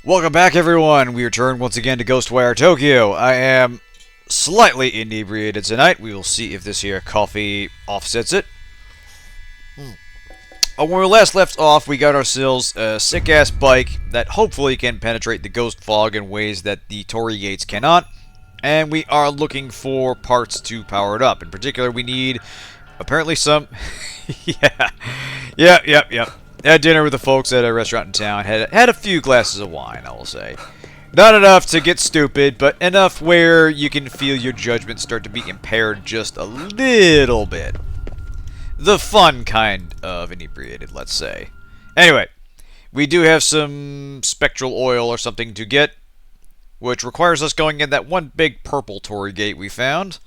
Welcome back, everyone. We return once again to Ghostwire Tokyo. I am slightly inebriated tonight. We will see if this here coffee offsets it. When we last left off, we got ourselves a sick-ass bike that hopefully can penetrate the ghost fog in ways that the Torii gates cannot. And we are looking for parts to power it up. In particular, we need apparently some... Yep. Had dinner with the folks at a restaurant in town. Had a few glasses of wine, I will say. Not enough to get stupid, but enough where you can feel your judgment start to be impaired just a little bit. The fun kind of inebriated, let's say. Anyway, we do have some spectral oil or something to get, which requires us going in that one big purple Torii gate we found.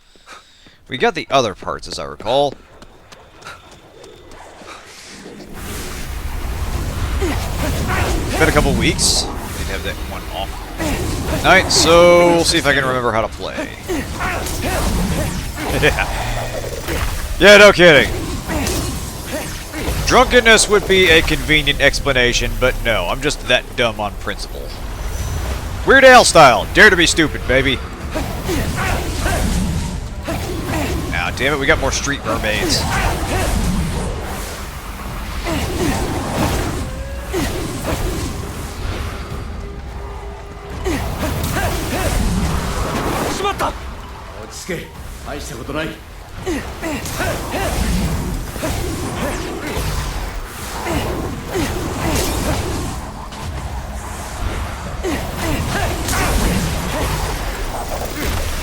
We got the other parts, as I recall. It's been a couple weeks. Did have that one off night, so we'll see if I can remember how to play. Yeah, no kidding. Drunkenness would be a convenient explanation, but no, I'm just that dumb on principle. Weird Al style. Dare to be stupid, baby. Now, damn it, we got more street mermaids.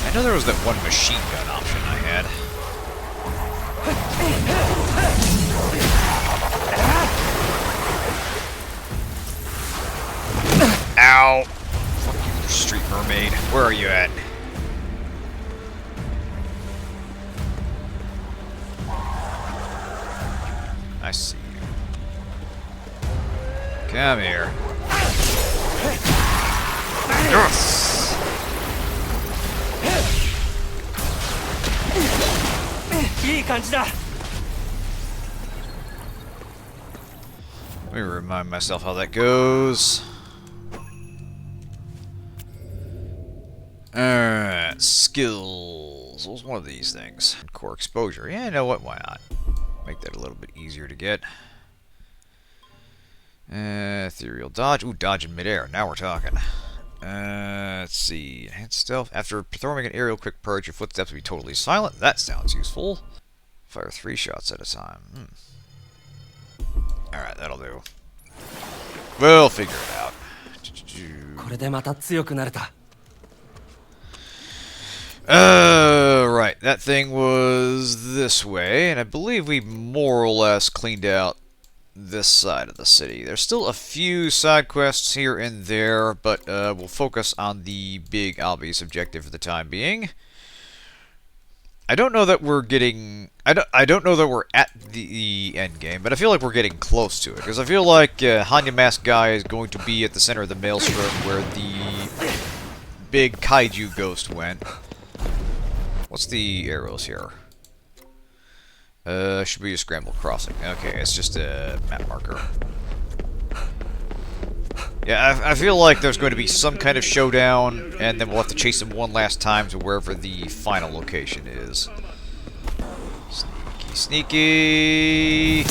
I know there was that one machine gun option I had. Ow! Fuck you, street mermaid. Where are you at? I see you. Come here. Yes! Let me remind myself how that goes. Alright, skills. What was one of these things? Core exposure. Yeah, you know what? Why not? Make that a little bit easier to get. Ethereal dodge. Ooh, dodge in midair. Now we're talking. Let's see. Enhanced stealth. After performing an aerial quick purge, your footsteps will be totally silent. That sounds useful. Fire 3 shots at a time. Alright, that'll do. We'll figure it out. Right. That thing was this way, and I believe we more or less cleaned out this side of the city. There's still a few side quests here and there, but we'll focus on the big obvious objective for the time being. I don't know that we're getting... I don't know that we're at the end game, but I feel like we're getting close to it, because I feel like Hannya Mask Guy is going to be at the center of the maelstrom where the big kaiju ghost went. What's the arrows here? Should be a scramble crossing. Okay, it's just a map marker. Yeah, I feel like there's going to be some kind of showdown, and then we'll have to chase him one last time to wherever the final location is. Sneaky, sneaky!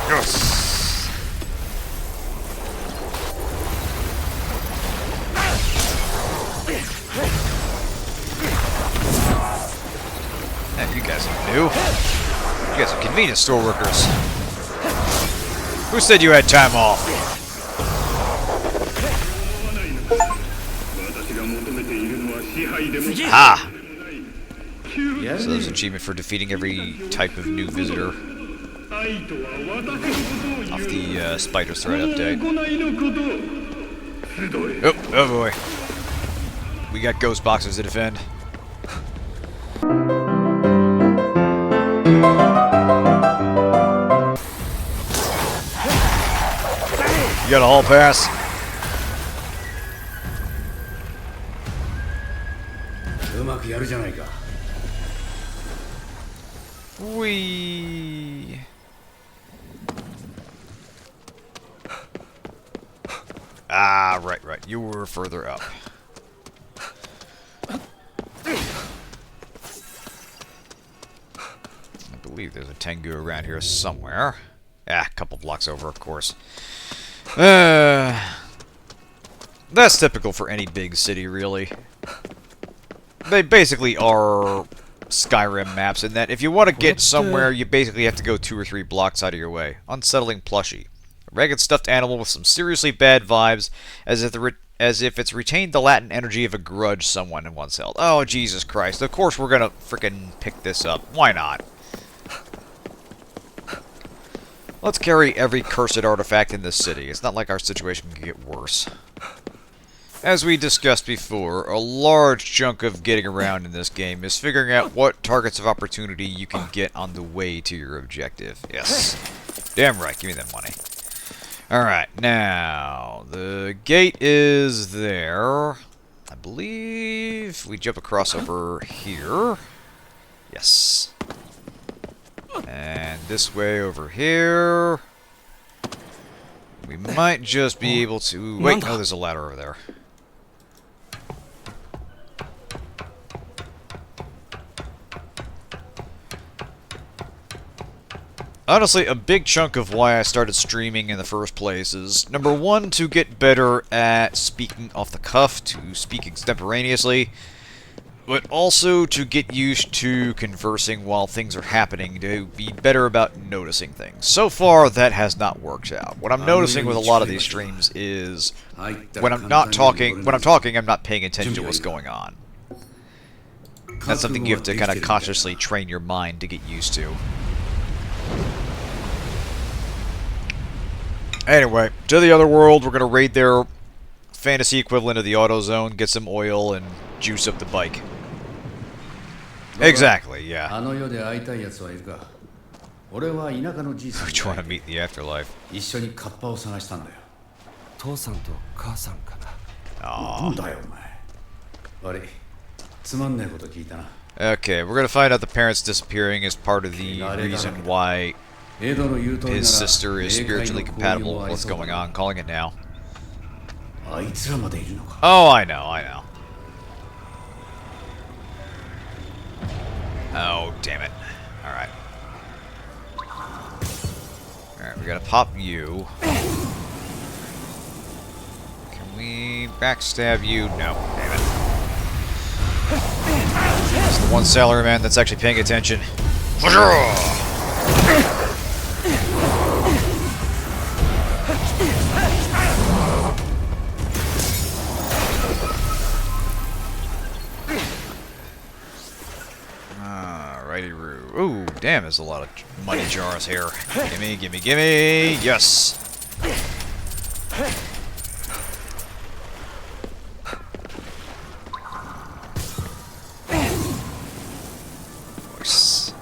Yes! You guys are new. You guys are convenience store workers. Who said you had time off? Ha! So there's an achievement for defeating every type of new visitor. Off the spider thread update. Oh boy. We got ghost boxes to defend. You got a hall pass? Whee! Ah, right, right. You were further up. I believe there's a Tengu around here somewhere. Ah, a couple blocks over, of course. That's typical for any big city, really. They basically are Skyrim maps in that if you want to get somewhere, you basically have to go 2 or 3 blocks out of your way. Unsettling plushie. A ragged stuffed animal with some seriously bad vibes, as if it's retained the latent energy of a grudge someone once held. Oh, Jesus Christ. Of course we're gonna frickin' pick this up. Why not? Let's carry every cursed artifact in this city. It's not like our situation can get worse. As we discussed before, a large chunk of getting around in this game is figuring out what targets of opportunity you can get on the way to your objective. Yes. Damn right, give me that money. Alright, now, the gate is there. I believe we jump across over here. Yes. And this way over here. We might just be able to... Wait, no, there's a ladder over there. Honestly, a big chunk of why I started streaming in the first place is, number one, to get better at speaking off the cuff, to speak extemporaneously, but also to get used to conversing while things are happening, to be better about noticing things. So far, that has not worked out. What I'm noticing with a lot of these streams is, when I'm talking, I'm not paying attention to what's going on. That's something you have to kind of consciously train your mind to get used to. Anyway, to the other world, we're going to raid their fantasy equivalent of the auto zone, get some oil, and juice up the bike. Exactly, yeah. Which want to meet in the afterlife? Okay, we're going to find out the parents disappearing is part of the reason why his sister is spiritually compatible with what's going on. Calling it now. Oh, I know. Oh, damn it. Alright. Alright, we gotta pop you. Can we backstab you? No, damn it. It's the one salaryman that's actually paying attention. Alrighty-roo. Ooh, damn, there's a lot of money jars here. Gimme, gimme, gimme! Yes! Of course.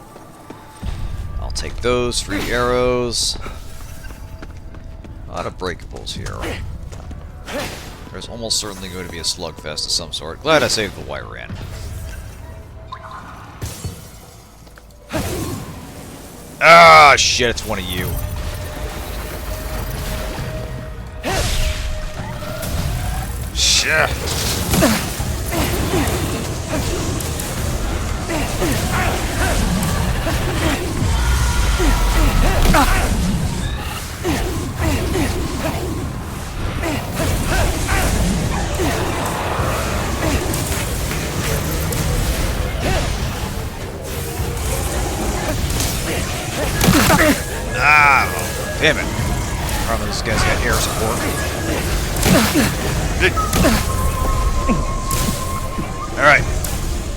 I'll take those free arrows. A lot of breakables here. There's almost certainly going to be a slugfest of some sort. Glad I saved the wherein. Ah, shit, it's one of you. Shit. Ah, damn it. Probably this guy's got air support. Alright.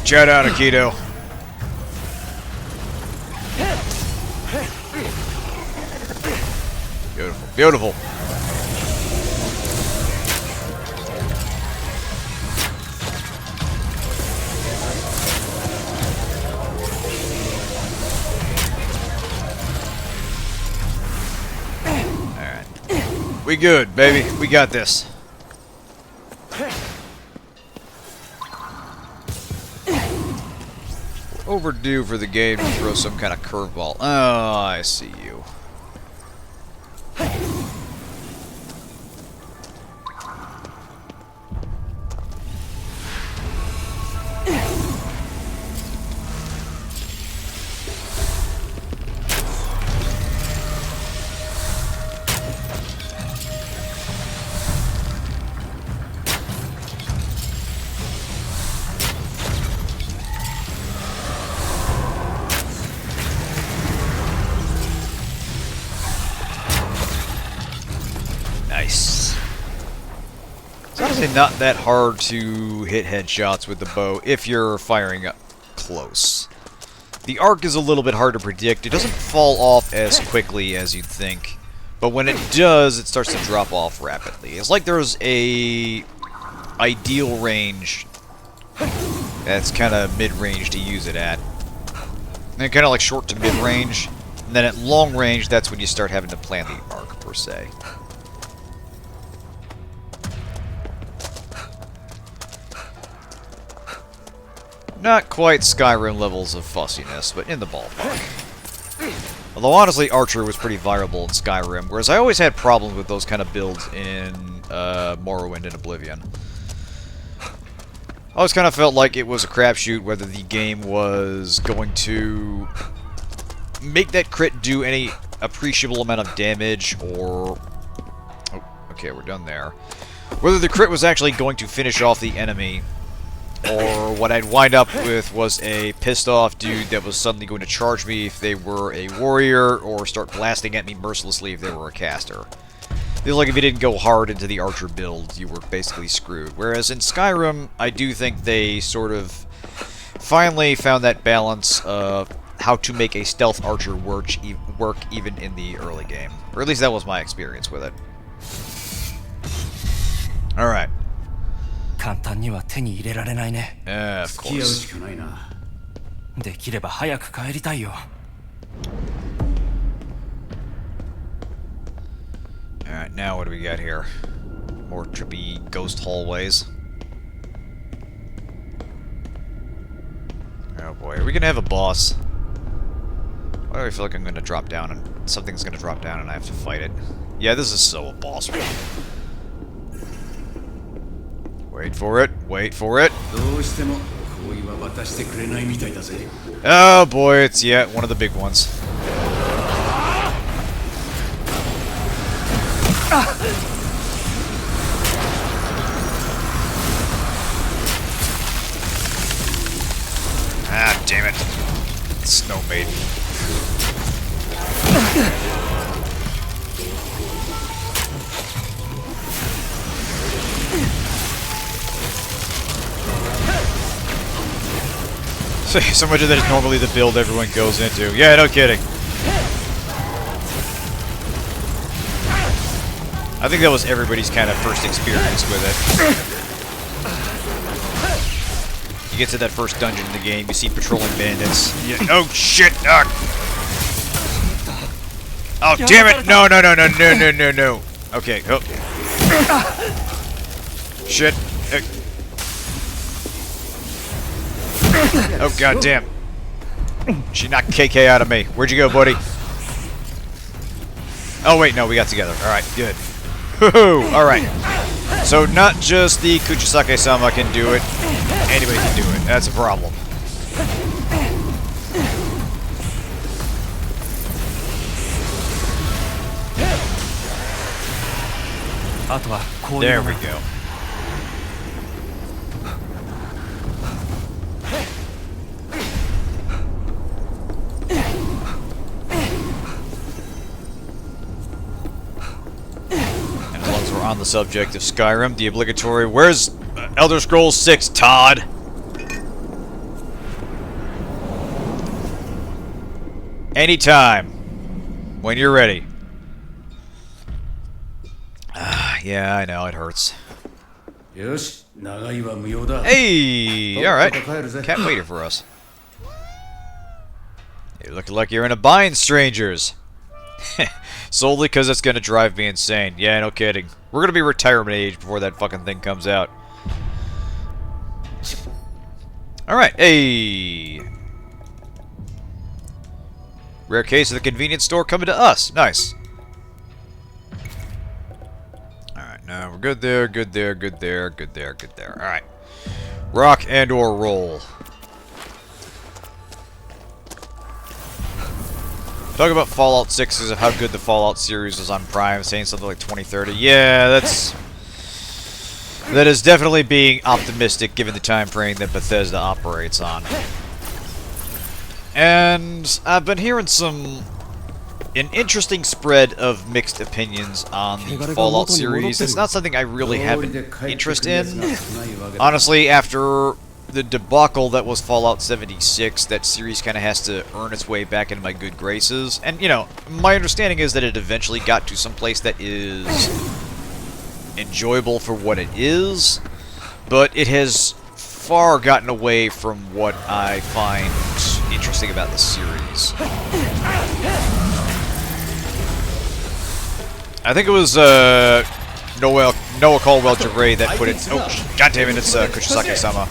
Chow down, Aikido. Beautiful, beautiful. We good, baby. We got this. We're overdue for the game to throw some kind of curveball. Oh, I see you. It's honestly not that hard to hit headshots with the bow if you're firing up close. The arc is a little bit hard to predict. It doesn't fall off as quickly as you'd think, but when it does, it starts to drop off rapidly. It's like there's a ideal range that's kind of mid-range to use it at. And kind of like short to mid-range, and then at long range, that's when you start having to plan the arc, per se. Not quite Skyrim levels of fussiness, but in the ballpark. Although honestly, Archer was pretty viable in Skyrim, whereas I always had problems with those kind of builds in Morrowind and Oblivion. I always kind of felt like it was a crapshoot whether the game was going to make that crit do any appreciable amount of damage, or... Oh, okay, we're done there. Whether the crit was actually going to finish off the enemy, or what I'd wind up with was a pissed off dude that was suddenly going to charge me if they were a warrior, or start blasting at me mercilessly if they were a caster. It was like if you didn't go hard into the archer build, you were basically screwed. Whereas in Skyrim, I do think they sort of finally found that balance of how to make a stealth archer work even in the early game. Or at least that was my experience with it. Alright. Of course. Alright, now what do we got here? More trippy ghost hallways. Oh boy, are we gonna have a boss? Why do I feel like I'm gonna drop down and something's gonna drop down and I have to fight it? Yeah, this is so a boss one. Wait for it, wait for it. Oh boy, it's yet one of the big ones. Ah, damn it. Snow Maiden. So much of that is normally the build everyone goes into. Yeah, no kidding. I think that was everybody's kind of first experience with it. You get to that first dungeon in the game, you see patrolling bandits. Oh shit! Oh damn it! No! Okay. Oh. Shit. Oh god damn. She knocked KK out of me. Where'd you go, buddy? Oh wait, no, we got together. Alright, good. Woohoo! Alright. So not just the Kuchisake-sama can do it, anybody can do it. That's a problem. There we go. On the subject of Skyrim, the obligatory, where's Elder Scrolls 6, Todd? Anytime. When you're ready. Yeah, I know, it hurts. Hey! Alright. Cat waited for us. You look like you're in a bind, strangers. Solely because it's gonna drive me insane. Yeah, no kidding. We're gonna be retirement age before that fucking thing comes out. Alright, hey! Rare case of the convenience store coming to us. Nice. Alright, now we're good there, good there, good there, good there, good there. Alright. Rock and or roll. Talk about Fallout 6 because of how good the Fallout series was on Prime, saying something like 2030. Yeah, that is definitely being optimistic given the time frame that Bethesda operates on. And I've been hearing some an interesting spread of mixed opinions on the Fallout series. It's not something I really have an interest in. Honestly, after the debacle that was Fallout 76, that series kind of has to earn its way back into my good graces. And, you know, my understanding is that it eventually got to some place that is enjoyable for what it is, but it has far gotten away from what I find interesting about the series. I think it was Noah Caldwell-Gervais that put it... Oh, goddammit, it's Kuchisake-sama.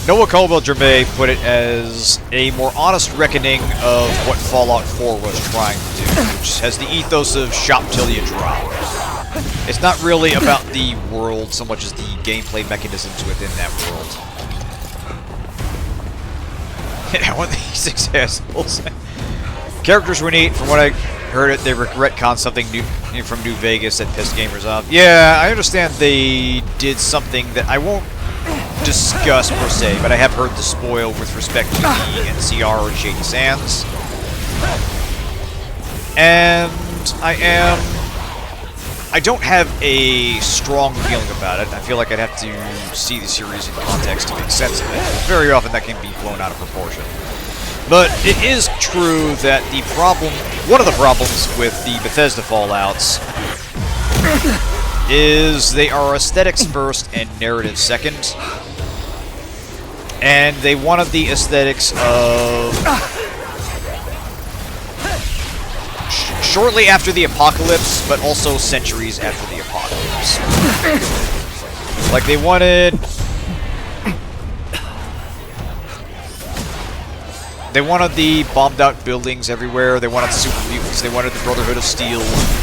Noah Caldwell-Gervais put it as a more honest reckoning of what Fallout 4 was trying to do, which has the ethos of shop till you drop. It's not really about the world so much as the gameplay mechanisms within that world. Yeah, one of these 6 assholes. Characters were neat. From what I heard, they retconned something new from New Vegas that pissed gamers off. Yeah, I understand they did something that I won't discuss per se, but I have heard the spoil with respect to the NCR and Shady Sands. And I don't have a strong feeling about it. I feel like I'd have to see the series in context to make sense of it. Very often that can be blown out of proportion. But it is true that one of the problems with the Bethesda Fallouts is they are aesthetics first and narrative second. And they wanted the aesthetics of shortly after the apocalypse, but also centuries after the apocalypse. Like, they wanted the bombed-out buildings everywhere, they wanted super mutants, they wanted the Brotherhood of Steel,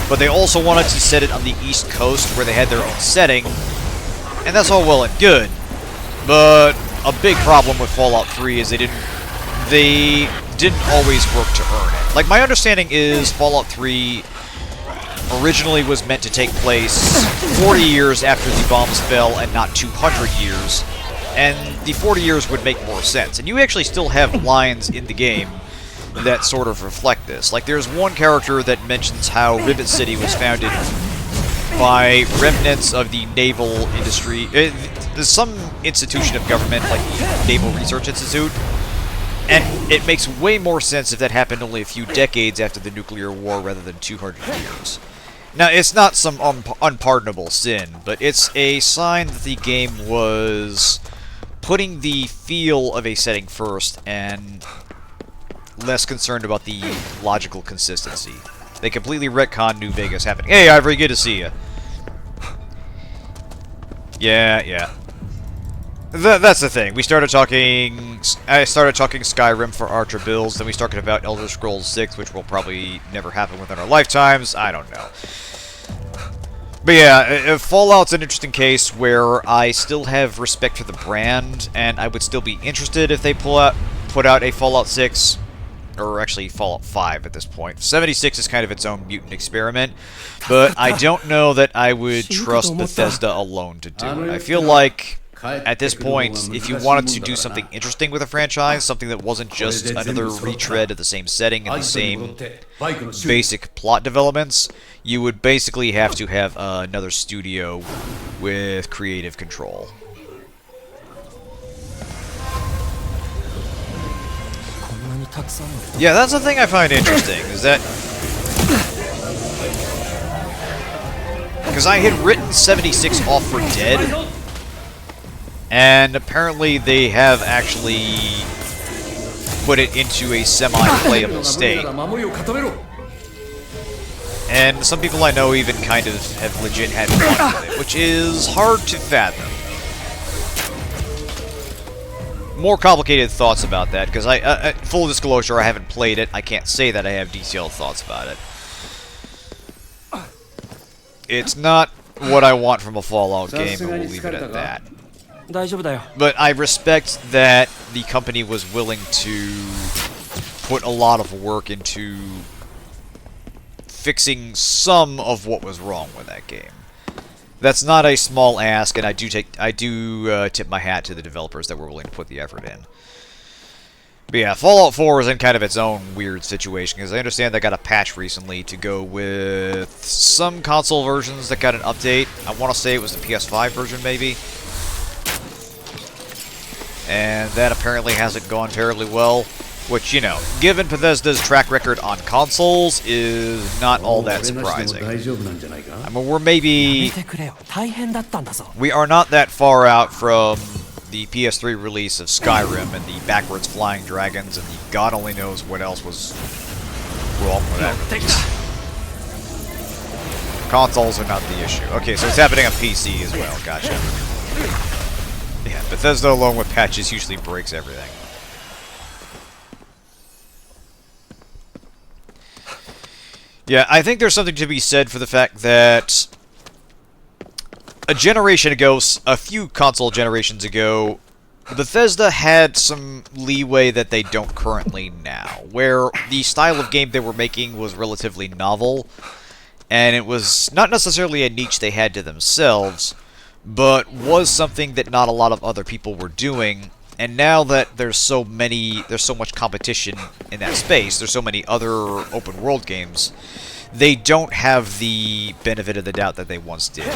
but they also wanted to set it on the East Coast, where they had their own setting, and that's all well and good. But a big problem with Fallout 3 is they didn't always work to earn it. Like, my understanding is Fallout 3 originally was meant to take place 40 years after the bombs fell and not 200 years. And the 40 years would make more sense. And you actually still have lines in the game that sort of reflect this. Like, there's one character that mentions how Rivet City was founded by remnants of the naval industry. There's some institution of government, like the Naval Research Institute. And it makes way more sense if that happened only a few decades after the nuclear war rather than 200 years. Now, it's not some unpardonable sin, but it's a sign that the game was putting the feel of a setting first and less concerned about the logical consistency. They completely retconned New Vegas happening. Hey, Ivory, good to see you. Yeah. That's the thing. I started talking Skyrim for Archer builds, then we started about Elder Scrolls 6, which will probably never happen within our lifetimes. I don't know. But yeah, Fallout's an interesting case where I still have respect for the brand, and I would still be interested if they put out a Fallout 6, or actually Fallout 5 at this point. 76 is kind of its own mutant experiment, but I don't know that I would trust Bethesda alone to do it. I feel like at this point, if you wanted to do something interesting with a franchise, something that wasn't just another retread of the same setting and the same basic plot developments, you would basically have to have another studio with creative control. Yeah, that's the thing I find interesting, is that because I had written 76 off for dead, and apparently they have actually put it into a semi-playable state. And some people I know even kind of have legit had fun with it, which is hard to fathom. More complicated thoughts about that, because full disclosure, I haven't played it. I can't say that I have detailed thoughts about it. It's not what I want from a Fallout game, and we'll leave it at that. But I respect that the company was willing to put a lot of work into fixing some of what was wrong with that game. That's not a small ask, and I do tip my hat to the developers that were willing to put the effort in. But yeah, Fallout 4 is in kind of its own weird situation, because I understand they got a patch recently to go with some console versions that got an update. I want to say it was the PS5 version, maybe. And that apparently hasn't gone terribly well, which, you know, given Bethesda's track record on consoles, is not all that surprising. I mean, we are not that far out from the PS3 release of Skyrim and the backwards flying dragons and the God only knows what else was wrong with that release. Consoles are not the issue. Okay, so it's happening on PC as well. Gotcha. Yeah, Bethesda alone with patches usually breaks everything. Yeah, I think there's something to be said for the fact that a generation ago, a few console generations ago, Bethesda had some leeway that they don't currently now, where the style of game they were making was relatively novel, and it was not necessarily a niche they had to themselves, but was something that not a lot of other people were doing. And now that there's so much competition in that space, there's so many other open world games, they don't have the benefit of the doubt that they once did.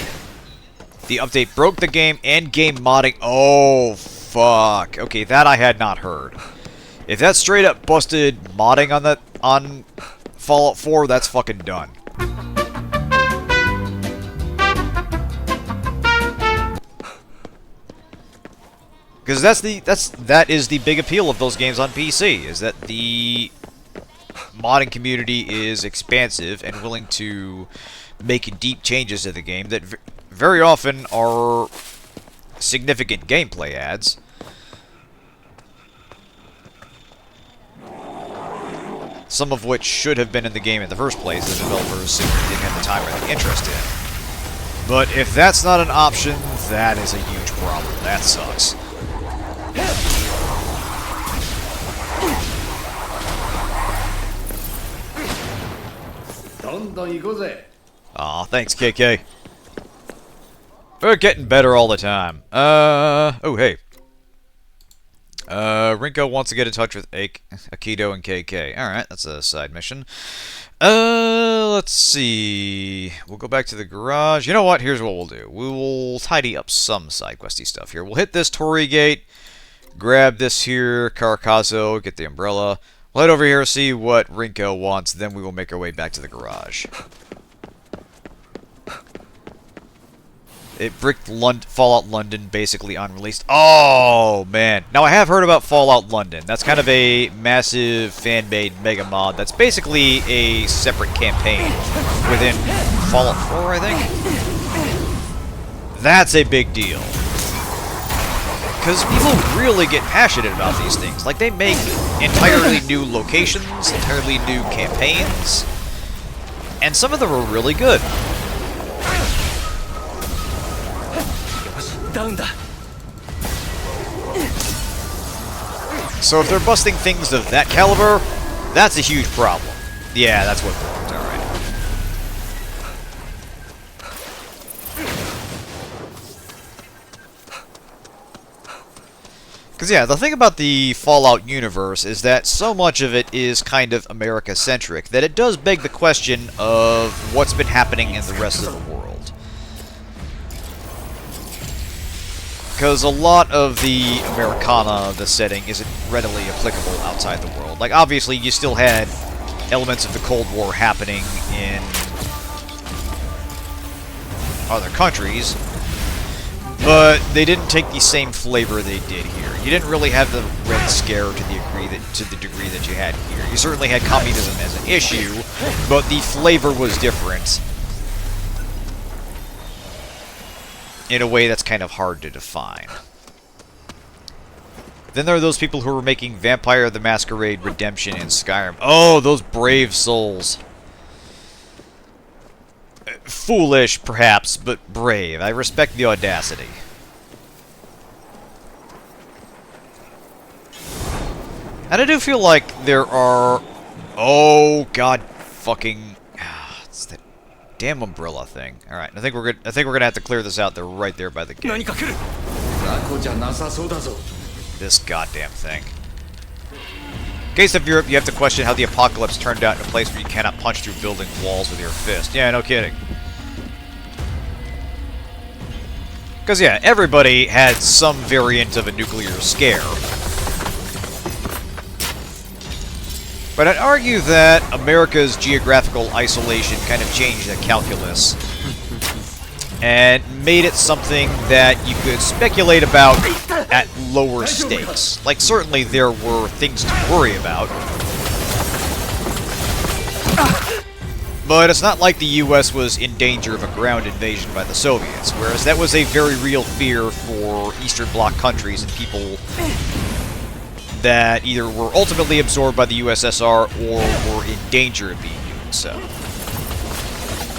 The update broke the game, and game modding. Oh, fuck. Okay, that I had not heard. If that straight up busted modding on Fallout 4, that's fucking done. Because that is the big appeal of those games on PC, is that the modding community is expansive and willing to make deep changes to the game that very often are significant gameplay adds. Some of which should have been in the game in the first place, the developers simply didn't have the time or the interest in. But if that's not an option, that is a huge problem. That sucks. Aw, thanks, KK. We're getting better all the time. Oh, hey. Rinko wants to get in touch with Aikido and KK. Alright, that's a side mission. Let's see. We'll go back to the garage. You know what? Here's what we'll do. We will tidy up some side questy stuff here. We'll hit this Torii gate, grab this here, Carcazo, get the umbrella. We'll head over here, see what Rinko wants, then we will make our way back to the garage. It bricked Fallout London, basically unreleased. Oh, man. Now, I have heard about Fallout London. That's kind of a massive fan-made mega mod that's basically a separate campaign within Fallout 4, I think? That's a big deal. Because people really get passionate about these things. Like, they make entirely new locations, entirely new campaigns, and some of them are really good. So if they're busting things of that caliber, that's a huge problem. Yeah, that's what worked, alright. Because yeah, the thing about the Fallout universe is that so much of it is kind of America-centric that it does beg the question of what's been happening in the rest of the world. Because a lot of the Americana, the setting, isn't readily applicable outside the world. Like, obviously, you still had elements of the Cold War happening in other countries, but they didn't take the same flavor they did here. You didn't really have the Red Scare to the degree that you had here. You certainly had communism as an issue, but the flavor was different in a way that's kind of hard to define. Then there are those people who were making Vampire the Masquerade Redemption in Skyrim. Oh, those brave souls. Foolish, perhaps, but brave. I respect the audacity. And I do feel like there are... Oh, God fucking... It's that damn umbrella thing. Alright, I think we're gonna have to clear this out. They're right there by the gate. This goddamn thing. Case of Europe, you have to question how the apocalypse turned out in a place where you cannot punch through building walls with your fist. Yeah, no kidding. Because, yeah, everybody had some variant of a nuclear scare. But I'd argue that America's geographical isolation kind of changed the calculus and made it something that you could speculate about at lower stakes. Like, certainly there were things to worry about. But it's not like the US was in danger of a ground invasion by the Soviets, whereas that was a very real fear for Eastern Bloc countries and people that either were ultimately absorbed by the USSR or were in danger of being doing so.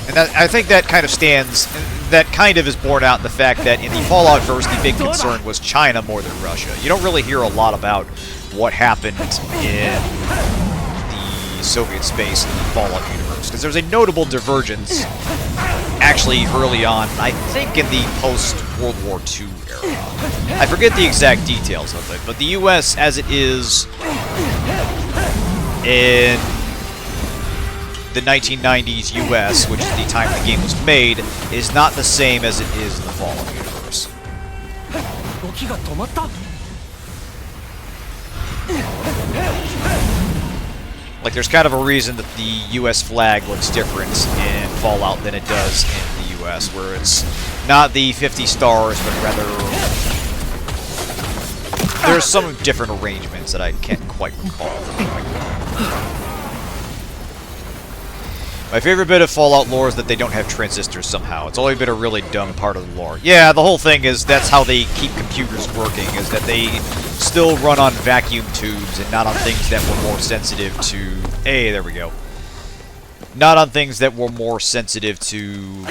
And that, I think that kind of is borne out in the fact that in the Fallout verse, the big concern was China more than Russia. You don't really hear a lot about what happened in the Soviet space in the Fallout universe, because there's a notable divergence actually early on, I think in the post-World War II era. I forget the exact details of it, but the US, as it is in the 1990s US, which is the time the game was made, is not the same as it is in the Fallout universe. Like, there's kind of a reason that the US flag looks different in Fallout than it does in the US, where it's not the 50 stars, but rather there's some different arrangements that I can't quite recall. My favorite bit of Fallout lore is that they don't have transistors somehow. It's only been a really dumb part of the lore. Yeah, the whole thing is that's how they keep computers working, is that they still run on vacuum tubes and not on things that were more sensitive to... Hey, there we go. Not on things that were more sensitive to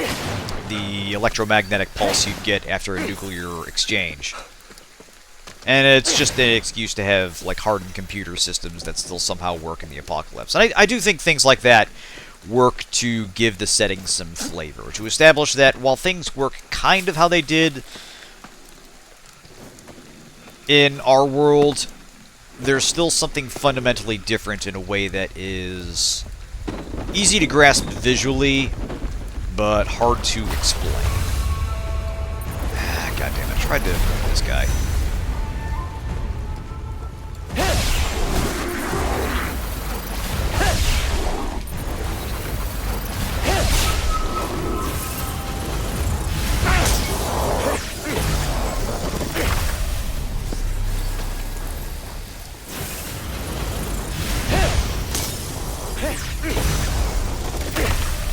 the electromagnetic pulse you'd get after a nuclear exchange. And it's just an excuse to have, like, hardened computer systems that still somehow work in the apocalypse. And I do think things like that work to give the setting some flavor, to establish that while things work kind of how they did in our world, there's still something fundamentally different in a way that is easy to grasp visually, but hard to explain. God damn it, I tried to move this guy.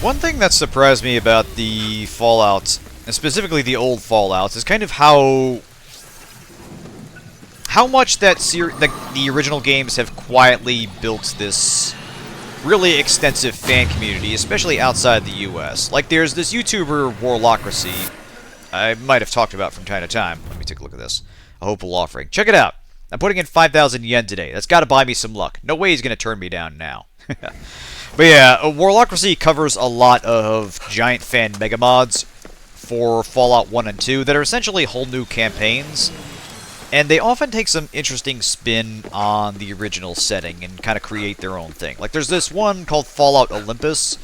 One thing that surprised me about the Fallout, and specifically the old Fallouts, is kind of how much that the original games have quietly built this really extensive fan community, especially outside the US. Like, there's this YouTuber, Warlocracy, I might have talked about from time to time. Let me take a look at this. A hopeful offering. Check it out. I'm putting in 5,000 yen today. That's got to buy me some luck. No way he's going to turn me down now. But yeah, Warlocracy covers a lot of giant fan megamods for Fallout 1 and 2 that are essentially whole new campaigns, and they often take some interesting spin on the original setting and kind of create their own thing. Like, there's this one called Fallout Olympus,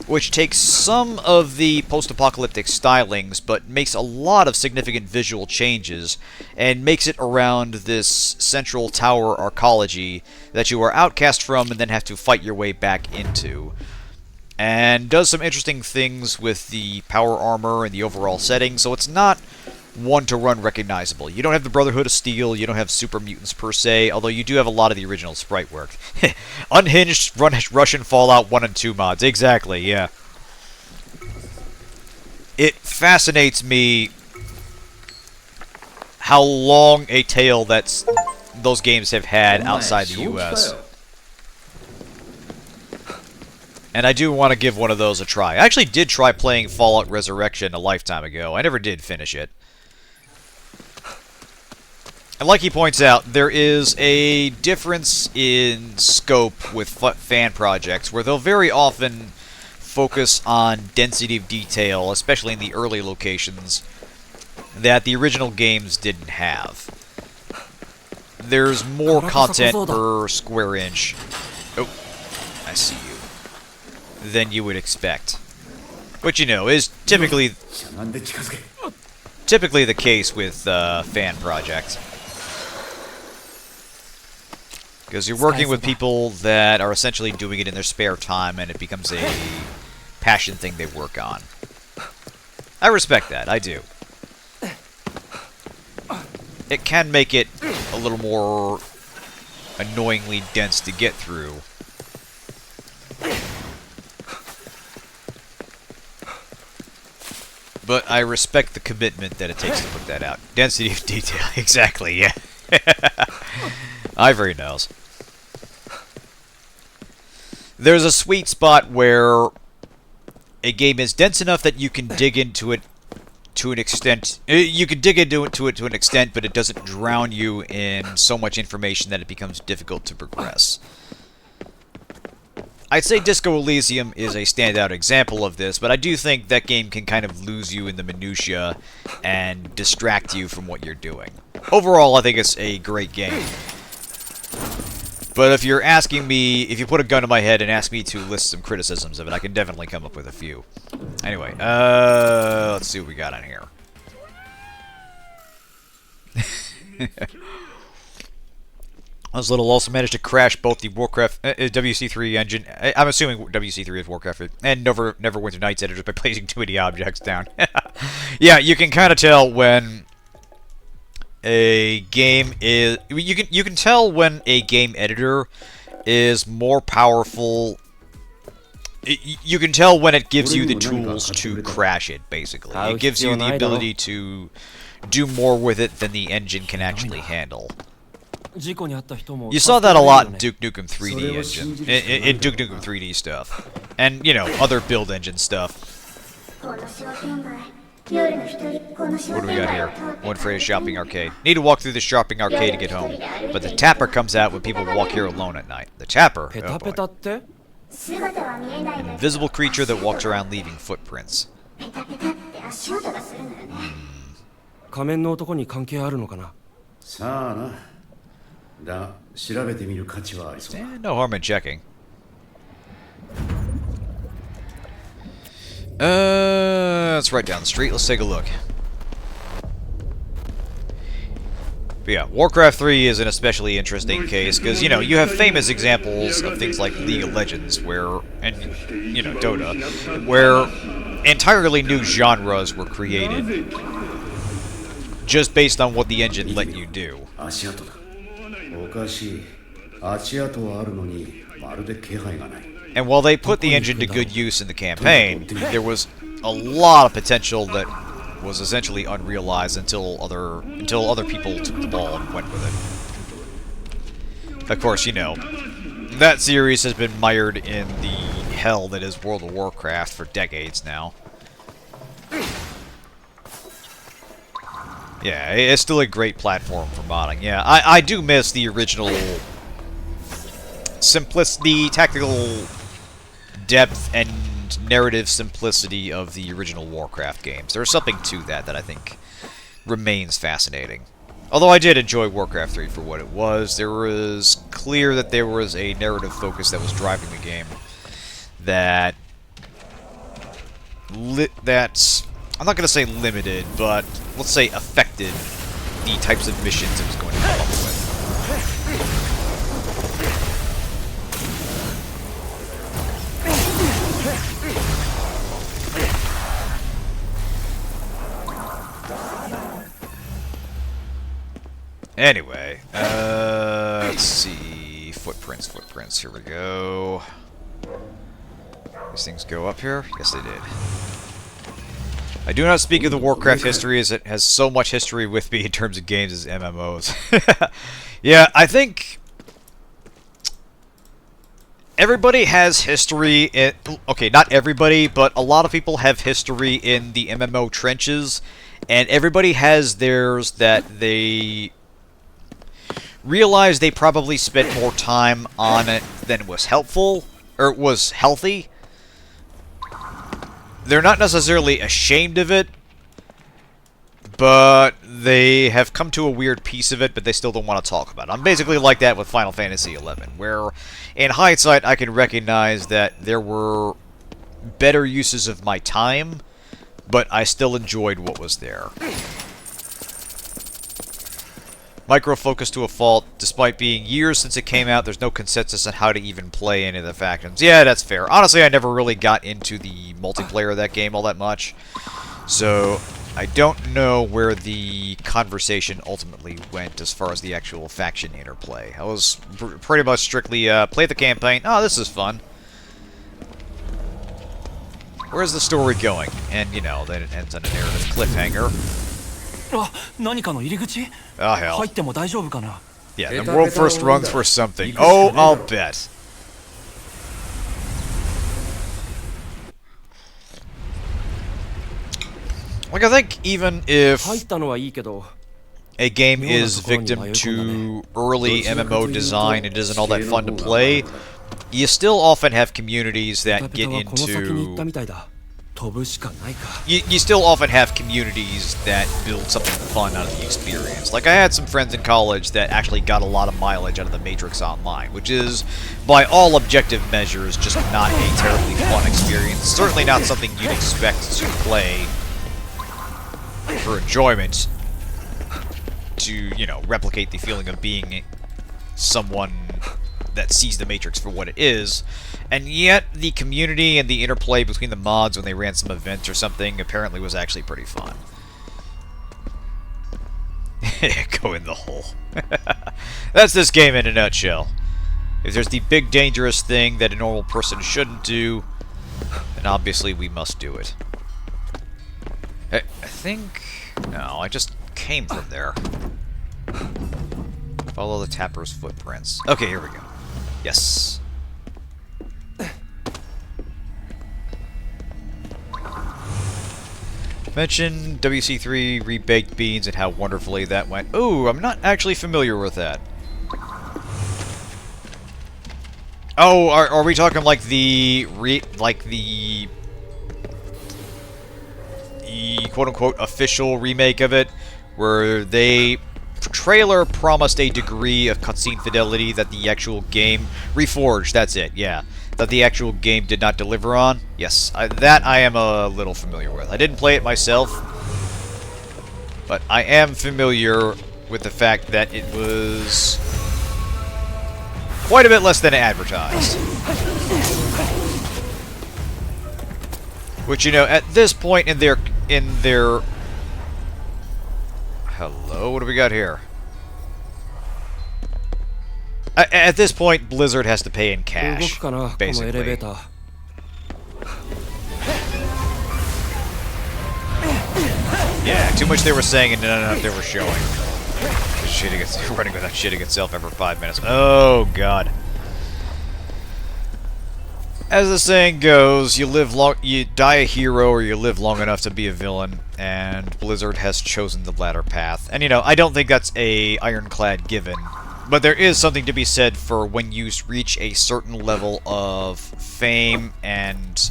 which takes some of the post-apocalyptic stylings, but makes a lot of significant visual changes, and makes it around this central tower arcology that you are outcast from and then have to fight your way back into. And does some interesting things with the power armor and the overall setting, so it's not one-to-run recognizable. You don't have the Brotherhood of Steel, you don't have super mutants per se, although you do have a lot of the original sprite work. Unhinged Russian Fallout 1 and 2 mods, exactly, yeah. It fascinates me how long a tail those games have had outside the US. And I do want to give one of those a try. I actually did try playing Fallout Resurrection a lifetime ago. I never did finish it. And like he points out, there is a difference in scope with fan projects, where they'll very often focus on density of detail, especially in the early locations, that the original games didn't have. there's more content per square inch. Oh, I see you. Than you would expect. Which, you know, is typically the case with fan projects. Because you're working with people that are essentially doing it in their spare time, and it becomes a passion thing they work on. I respect that, I do. It can make it a little more annoyingly dense to get through. But I respect the commitment that it takes to put that out. Density of detail, exactly, yeah. Ivory knows. There's a sweet spot where a game is dense enough that you can dig into it to an extent. You can dig into it to an extent, but it doesn't drown you in so much information that it becomes difficult to progress. I'd say Disco Elysium is a standout example of this, but I do think that game can kind of lose you in the minutia and distract you from what you're doing. Overall, I think it's a great game. But if you're asking me, if you put a gun to my head and ask me to list some criticisms of it, I can definitely come up with a few. Anyway, let's see what we got on here. Ozlittle also managed to crash both the Warcraft WC3 engine. I'm assuming WC3 is Warcraft, and Neverwinter Nights editors by placing too many objects down. Yeah, you can kind of tell when a game is. You can tell when a game editor is more powerful. You can tell when it gives you the tools to crash it. Basically, it gives you the ability to do more with it than the engine can actually handle. You saw that a lot in Duke Nukem 3D engine, in Duke Nukem 3D stuff, and you know, other build engine stuff. What do we got here? One for a shopping arcade. Need to walk through the shopping arcade to get home, but the tapper comes out when people walk here alone at night. The tapper? Oh boy. An invisible creature that walks around leaving footprints. No harm in checking. It's right down the street. Let's take a look. But yeah, Warcraft 3 is an especially interesting case because, you know, you have famous examples of things like League of Legends where, and, you know, Dota, where entirely new genres were created just based on what the engine let you do. And while they put the engine to good use in the campaign, there was a lot of potential that was essentially unrealized until other people took the ball and went with it. Of course, you know, that series has been mired in the hell that is World of Warcraft for decades now. Yeah, it's still a great platform for modding. Yeah, I do miss the original simplicity, tactical depth, and narrative simplicity of the original Warcraft games. There's something to that I think remains fascinating. Although I did enjoy Warcraft 3 for what it was, there was clear that there was a narrative focus that was driving the game that I'm not going to say limited, but let's say affected the types of missions it was going to come up with. Anyway, let's see. Footprints, here we go. These things go up here? Yes, they did. I do not speak of the Warcraft history as it has so much history with me in terms of games as MMOs. Yeah, I think everybody has history in... Okay, not everybody, but a lot of people have history in the MMO trenches, and everybody has theirs that they realize they probably spent more time on it than was helpful, or was healthy. They're not necessarily ashamed of it, but they have come to a weird piece of it, but they still don't want to talk about it. I'm basically like that with Final Fantasy XI, where, in hindsight, I can recognize that there were better uses of my time, but I still enjoyed what was there. Micro-focus to a fault. Despite being years since it came out, there's no consensus on how to even play any of the factions. Yeah, that's fair. Honestly, I never really got into the multiplayer of that game all that much, so I don't know where the conversation ultimately went as far as the actual faction interplay. I was pretty much strictly, play the campaign. Oh, this is fun. Where's the story going? And, you know, then it ends on a narrative cliffhanger. Oh, hell. Yeah, the world first runs for something. Oh, I'll bet. Like, I think even if a game is victim to early MMO design and isn't all that fun to play, you still often have communities that get into... You still often have communities that build something fun out of the experience. Like, I had some friends in college that actually got a lot of mileage out of the Matrix Online, which is, by all objective measures, just not a terribly fun experience. Certainly not something you'd expect to play for enjoyment, to, you know, replicate the feeling of being someone that sees the Matrix for what it is. And yet, the community and the interplay between the mods when they ran some events or something apparently was actually pretty fun. Go in the hole. That's this game in a nutshell. If there's the big dangerous thing that a normal person shouldn't do, then obviously we must do it. I think... No, I just came from there. Follow the tapper's footprints. Okay, here we go. Yes. Mention WC3 rebaked beans and how wonderfully that went. Ooh, I'm not actually familiar with that. Oh, are we talking like the quote-unquote official remake of it, where they trailer promised a degree of cutscene fidelity that the actual game reforged, that's it, yeah, that the actual game did not deliver on? Yes, that I am a little familiar with. I didn't play it myself, but I am familiar with the fact that it was quite a bit less than advertised. Which, you know, at this point in their hello, what do we got here? At this point, Blizzard has to pay in cash, basically. Yeah, too much they were saying and not enough they were showing. Running without shitting itself every 5 minutes. Oh, God. As the saying goes, you die a hero or you live long enough to be a villain, and Blizzard has chosen the latter path. And, you know, I don't think that's a ironclad given, but there is something to be said for when you reach a certain level of fame and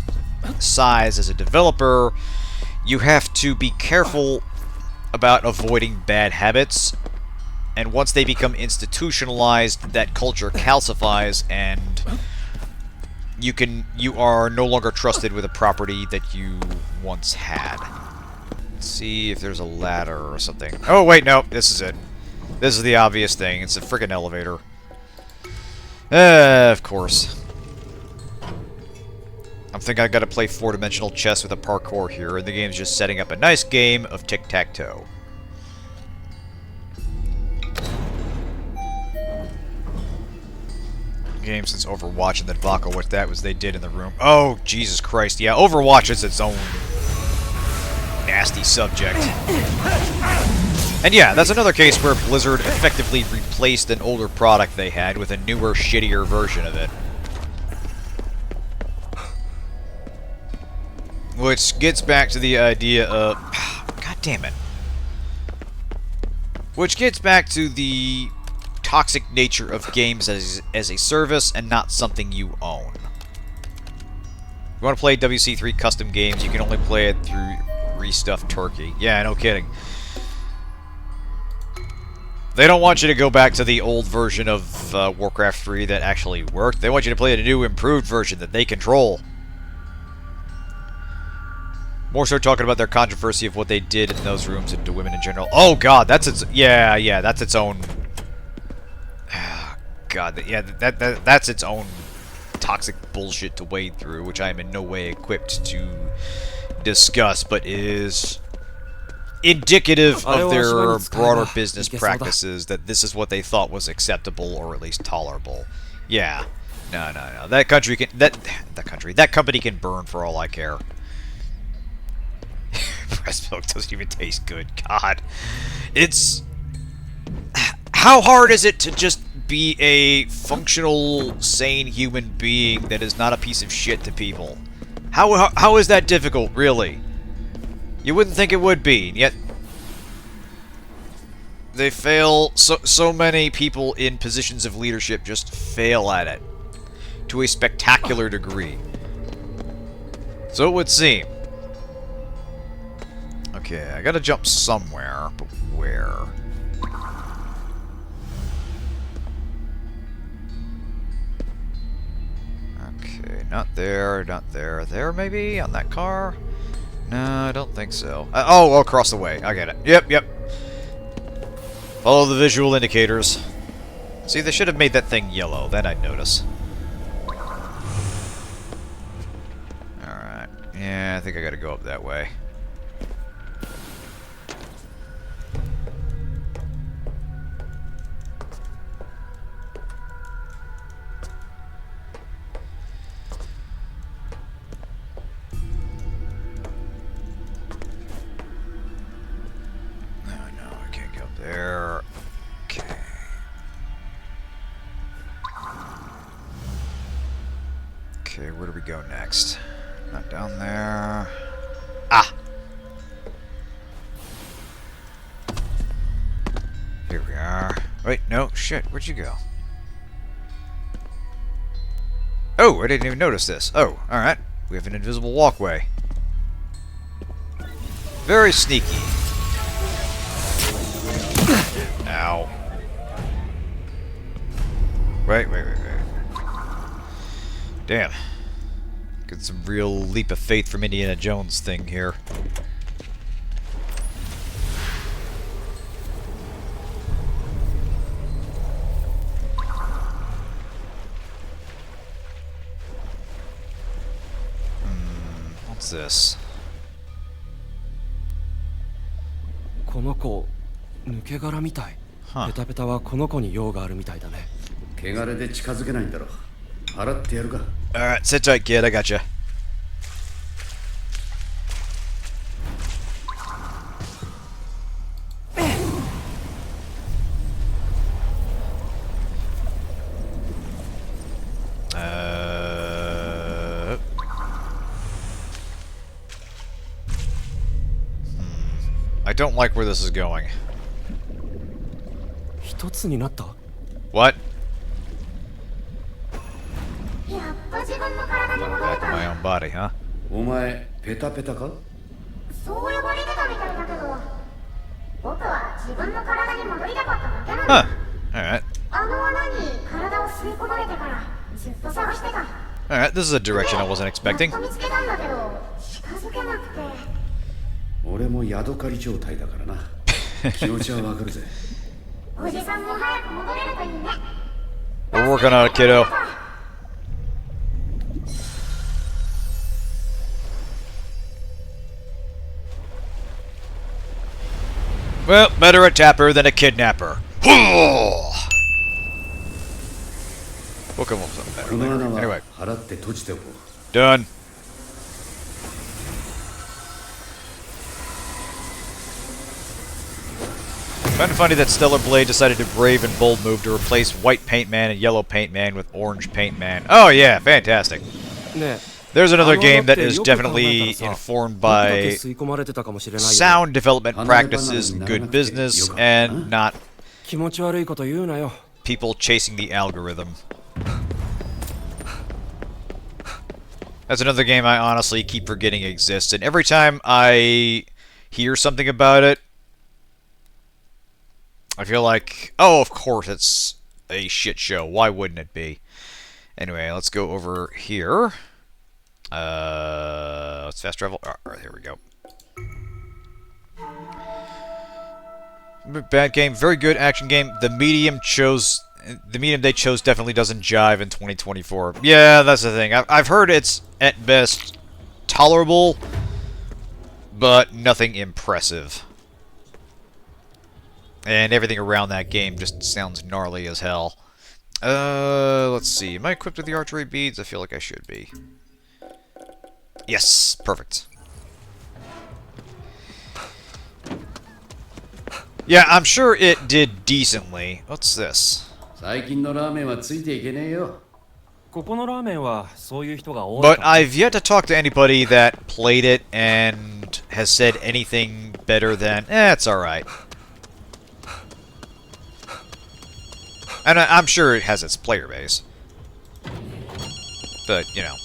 size as a developer, you have to be careful about avoiding bad habits, and once they become institutionalized, that culture calcifies, and you are no longer trusted with a property that you once had. Let's see if there's a ladder or something. Oh wait, no, this is it. This is the obvious thing. It's a frickin' elevator. Of course. I'm thinking I gotta play 4-dimensional chess with a parkour here, and the game's just setting up a nice game of tic-tac-toe. Game since Overwatch and the debacle what that was they did in the room. Oh, Jesus Christ. Yeah, Overwatch is its own nasty subject. And yeah, that's another case where Blizzard effectively replaced an older product they had with a newer, shittier version of it. Which gets back to the idea of... God damn it. Which gets back to the toxic nature of games as a service and not something you own. If you want to play WC3 custom games, you can only play it through Restuffed Turkey. Yeah, no kidding. They don't want you to go back to the old version of Warcraft 3 that actually worked. They want you to play the new, improved version that they control. More so talking about their controversy of what they did in those rooms and to women in general. Oh god, that's its... Yeah, that's its own... God, yeah, that's its own toxic bullshit to wade through, which I am in no way equipped to discuss, but is indicative of their broader business practices, that this is what they thought was acceptable, or at least tolerable. Yeah. No. That country can... That company can burn for all I care. Breast milk doesn't even taste good. God. It's... How hard is it to just be a functional, sane human being that is not a piece of shit to people? How is that difficult, really? You wouldn't think it would be, yet they fail. So many people in positions of leadership just fail at it to a spectacular degree. So it would seem. Okay, I gotta jump somewhere, but where? Okay, not there, not there. There, maybe? On that car? No, I don't think so. Oh, across the way. I get it. Yep. Follow the visual indicators. See, they should have made that thing yellow. Then I'd notice. Alright. Yeah, I think I gotta go up that way. There. Okay. Okay, where do we go next? Not down there. Ah! Here we are. Wait, no, shit, where'd you go? Oh, I didn't even notice this. Oh, alright. We have an invisible walkway. Very sneaky. Ow. Wait. Damn. Get some real leap of faith from Indiana Jones thing here. What's this? この子抜け殻みたい。ペタペタはこの子に用があるみたいだね。汚れで近づけないんだろ。払ってやるか。Alright, sit tight, kid. I gotcha. I don't like where this is going. 一つになった? What? Back to my own body, huh? お前ペタペタか? そう呼ばれてたみたいだけど、僕は自分の体に戻りたかっただけなの。Alright. あの穴に体を吸い込まれてからずっと探してた。Alright, this is a direction I wasn't expecting. やっと見つけたんだけど、近づけなくて。俺もヤドカリ状態だからな。気持ちはわかるぜ。おじさんも早く戻れるといいね。We're working on it, kiddo. Well, better a tapper than a kidnapper. We'll come up with something better later. Anyway. 払って閉じておこう。 Done. Kind of funny that Stellar Blade decided a brave and bold move to replace White Paint Man and Yellow Paint Man with Orange Paint Man. Oh yeah, fantastic. There's another game that is definitely informed by sound development practices and good business, and not people chasing the algorithm. That's another game I honestly keep forgetting exists, and every time I hear something about it, I feel like... Oh, of course, it's a shit show. Why wouldn't it be? Anyway, let's go over here. Let's fast travel. Alright, here we go. Bad game, very good action game. The medium they chose definitely doesn't jive in 2024. Yeah, that's the thing. I've heard it's at best tolerable, but nothing impressive. And everything around that game just sounds gnarly as hell. Let's see. Am I equipped with the archery beads? I feel like I should be. Yes, perfect. Yeah, I'm sure it did decently. What's this? 最近のラーメンはついていけねえよ。ここのラーメンはそういう人が多い But から I've yet to talk to anybody that played it and has said anything better than, it's alright. And I'm sure it has its player base. But, you know.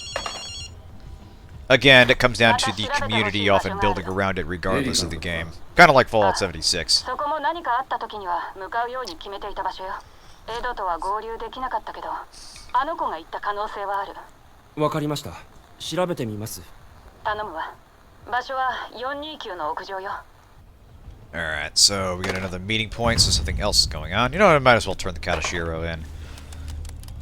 Again, it comes down to the community often building around it regardless of the game. Kind of like Fallout 76. そこも何かあった時には向かうように決めていた場所よ。エドとは合流できなかったけど、あの子が言った可能性はある。わかりました。調べてみます。頼むわ。場所は429の屋上よ。Alright, so we got another meeting point, so something else is going on. You know what, I might as well turn the Katashiro in.